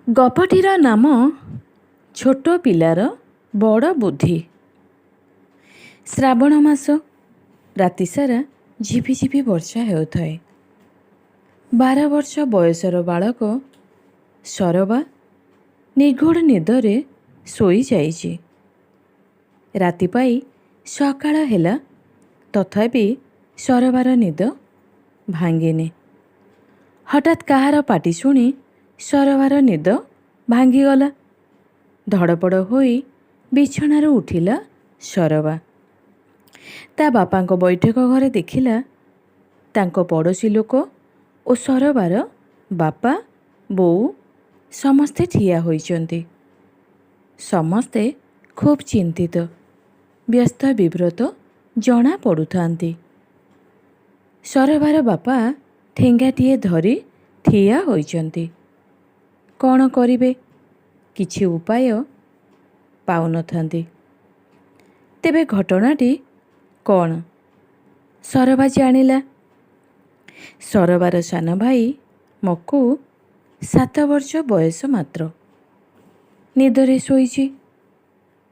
ଗପଟିର ନାମ ଛୋଟ ପିଲାର ବଡ଼ ବୁଦ୍ଧି। ଶ୍ରାବଣ ମାସ, ରାତିସାରା ଝିପିଝିପି ବର୍ଷା ହେଉଥାଏ। 12 ବର୍ଷ ବୟସର ବାଳକ ସରବା ନିଘୋଡ଼ ନିଦରେ ଶୋଇଯାଇଛି। ରାତି ପାଇ ସକାଳ ହେଲା, ତଥାପି ସରବାର ନିଦ ଭାଙ୍ଗିନି। ହଠାତ୍ କାହାର ପାଟି ଶୁଣି ସରବାର ନିଦ ଭାଙ୍ଗିଗଲା। ଧଡ଼ପଡ଼ ହୋଇ ବିଛଣାରୁ ଉଠିଲା ସରବା। ତା ବାପାଙ୍କ ବୈଠକ ଘରେ ଦେଖିଲା ତାଙ୍କ ପଡ଼ୋଶୀ ଲୋକ ଓ ସରବାର ବାପା, ବୋଉ ସମସ୍ତେ ଠିଆ ହୋଇଛନ୍ତି। ସମସ୍ତେ ଖୁବ୍ ଚିନ୍ତିତ, ବ୍ୟସ୍ତ ବିବ୍ରତ ଜଣା ପଡ଼ୁଥାନ୍ତି। ସରବାର ବାପା ଠେଙ୍ଗାଟିଏ ଧରି ଠିଆ ହୋଇଛନ୍ତି। କ'ଣ କରିବେ, କିଛି ଉପାୟ ପାଉନଥାନ୍ତି। ତେବେ ଘଟଣାଟି କ'ଣ ସରବା ଜାଣିଲା। ସରବାର ସାନ ଭାଇ ମକୁ 7 ବର୍ଷ ବୟସ ମାତ୍ର। ନିଦରେ ଶୋଇଛି।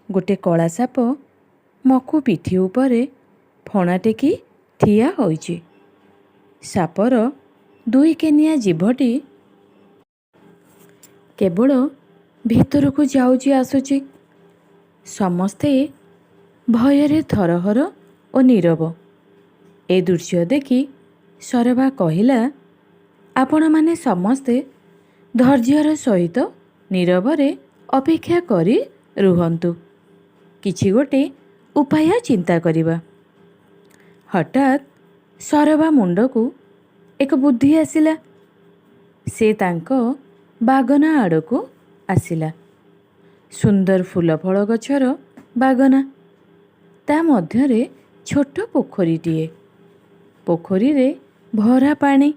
ଗୋଟେ କଳା ସାପ ମକୁ ପିଠି ଉପରେ ଫଣା ଟେକି ଠିଆ ହୋଇଛି। ସାପର 2 କେନିଆ ଜିଭଟି କେବଳ ଭିତରକୁ ଯାଉଛି ଆସୁଛି। ସମସ୍ତେ ଭୟରେ ଥରହର ଓ ନୀରବ। ଏ ଦୃଶ୍ୟ ଦେଖି ସରବା କହିଲା, ଆପଣମାନେ ସମସ୍ତେ ଧୈର୍ଯ୍ୟର ସହିତ ନୀରବରେ ଅପେକ୍ଷା କରି ରୁହନ୍ତୁ। କିଛି ଗୋଟେ ଉପାୟ ଚିନ୍ତା କରିବା। ହଠାତ୍ ସରବା ମୁଣ୍ଡକୁ ଏକ ବୁଦ୍ଧି ଆସିଲା। ସେ ତାଙ୍କ ବାଗନା ଆଡ଼କୁ ଆସିଲା। ସୁନ୍ଦର ଫୁଲ ଫଳ ଗଛର ବାଗନା। ତା ମଧ୍ୟରେ ଛୋଟ ପୋଖରୀଟିଏ। ପୋଖରୀରେ ଭରା ପାଣି।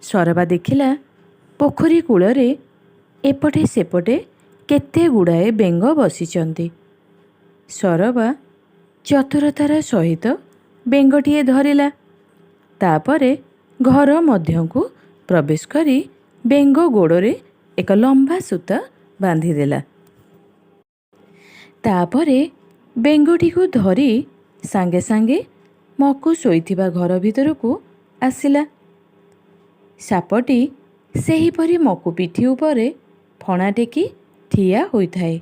ସରବା ଦେଖିଲା ପୋଖରୀ କୂଳରେ ଏପଟେ ସେପଟେ କେତେ ଗୁଡ଼ାଏ ବେଙ୍ଗ ବସିଛନ୍ତି। ସରବା ଚତୁରତାର ସହିତ ବେଙ୍ଗଟିଏ ଧରିଲା। ତାପରେ ଘର ମଧ୍ୟକୁ ପ୍ରବେଶ କରି ବେଙ୍ଗ ଗୋଡ଼ରେ ଏକ ଲମ୍ବା ସୂତା ବାନ୍ଧିଦେଲା। ତାପରେ ବେଙ୍ଗଟିକୁ ଧରି ସାଙ୍ଗେ ସାଙ୍ଗେ ମକୁ ଶୋଇଥିବା ଘର ଭିତରକୁ ଆସିଲା। ସାପଟି ସେହିପରି ମକୁ ପିଠି ଉପରେ ଫଣା ଟେକି ଠିଆ ହୋଇଥାଏ।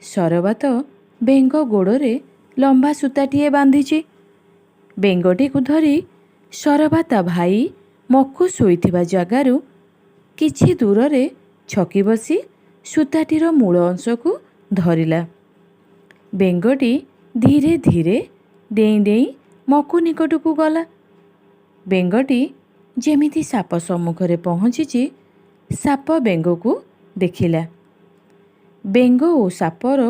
ସରବା ତ ବେଙ୍ଗ ଗୋଡ଼ରେ ଲମ୍ବା ସୂତାଟିଏ ବାନ୍ଧିଛି। ବେଙ୍ଗଟିକୁ ଧରି ସରବା ତା ଭାଇ ମକୁ ଶୋଇଥିବା ଜାଗାରୁ କିଛି ଦୂରରେ ଛକି ବସି ସୂତାଟିର ମୂଳ ଅଂଶକୁ ଧରିଲା। ବେଙ୍ଗଟି ଧୀରେ ଧୀରେ ଡେଇଁ ଡେଇଁ ମକୁ ନିକଟକୁ ଗଲା। ବେଙ୍ଗଟି ଯେମିତି ସାପ ସମ୍ମୁଖରେ ପହଞ୍ଚିଛି, ସାପ ବେଙ୍ଗକୁ ଦେଖିଲା। ବେଙ୍ଗ ଓ ସାପର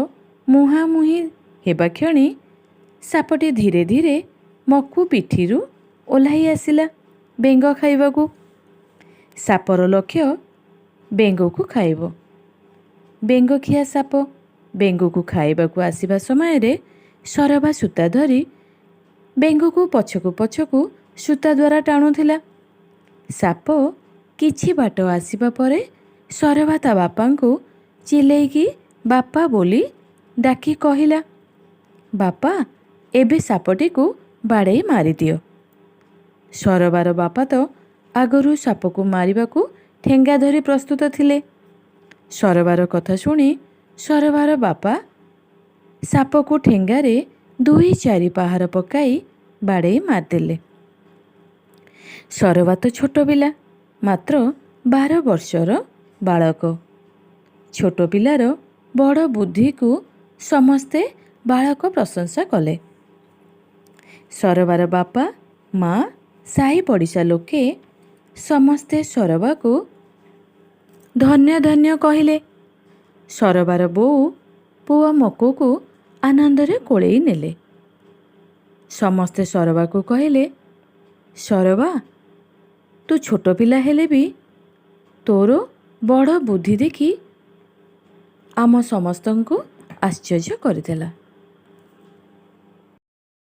ମୁହାଁମୁହିଁ ହେବା କ୍ଷଣି ସାପଟି ଧୀରେ ଧୀରେ ମକୁ ପିଠିରୁ ଓହ୍ଲାଇ ଆସିଲା ବେଙ୍ଗ ଖାଇବାକୁ। ସାପର ଲକ୍ଷ୍ୟ ବେଙ୍ଗକୁ ଖାଇବ। ବେଙ୍ଗଖିଆ ସାପ ବେଙ୍ଗକୁ ଖାଇବାକୁ ଆସିବା ସମୟରେ ସରବା ସୂତା ଧରି ବେଙ୍ଗକୁ ପଛକୁ ପଛକୁ ସୂତା ଦ୍ୱାରା ଟାଣୁଥିଲା। ସାପ କିଛି ବାଟ ଆସିବା ପରେ ସରବା ତା ବାପାଙ୍କୁ ଚିଲେଇକି ବାପା ବୋଲି ଡାକି କହିଲା, ବାପା, ଏବେ ସାପଟିକୁ ବାଡ଼େଇ ମାରିଦିଅ। ସରବାର ବାପା ତ ଆଗରୁ ସାପକୁ ମାରିବାକୁ ଠେଙ୍ଗା ଧରି ପ୍ରସ୍ତୁତ ଥିଲେ। ସରବାର କଥା ଶୁଣି ସରବାର ବାପା ସାପକୁ ଠେଙ୍ଗାରେ 2-4 ପାହାର ପକାଇ ବାଡ଼େଇ ମାରିଦେଲେ। ସରବା ତ ଛୋଟ ପିଲା, ମାତ୍ର 12 ବର୍ଷର ବାଳକ। ଛୋଟ ପିଲାର ବଡ଼ ବୁଦ୍ଧିକୁ ସମସ୍ତେ ବାଳକ ପ୍ରଶଂସା କଲେ। ସରବାର ବାପା, ମା, ସାହି ପଡ଼ିଶା ଲୋକେ ସମସ୍ତେ ସରବାକୁ ଧନ୍ୟ ଧନ୍ୟ କହିଲେ। ସରବାର ବୋଉ ପୁଅ ମକୁକୁ ଆନନ୍ଦରେ କୋଳେଇ ନେଲେ। ସମସ୍ତେ ସରବାକୁ କହିଲେ, ସରବା, ତୁ ଛୋଟ ପିଲା ହେଲେ ବି ତୋର ବଡ଼ ବୁଦ୍ଧି ଦେଖି ଆମ ସମସ୍ତଙ୍କୁ ଆଶ୍ଚର୍ଯ୍ୟ କରିଦେଲା।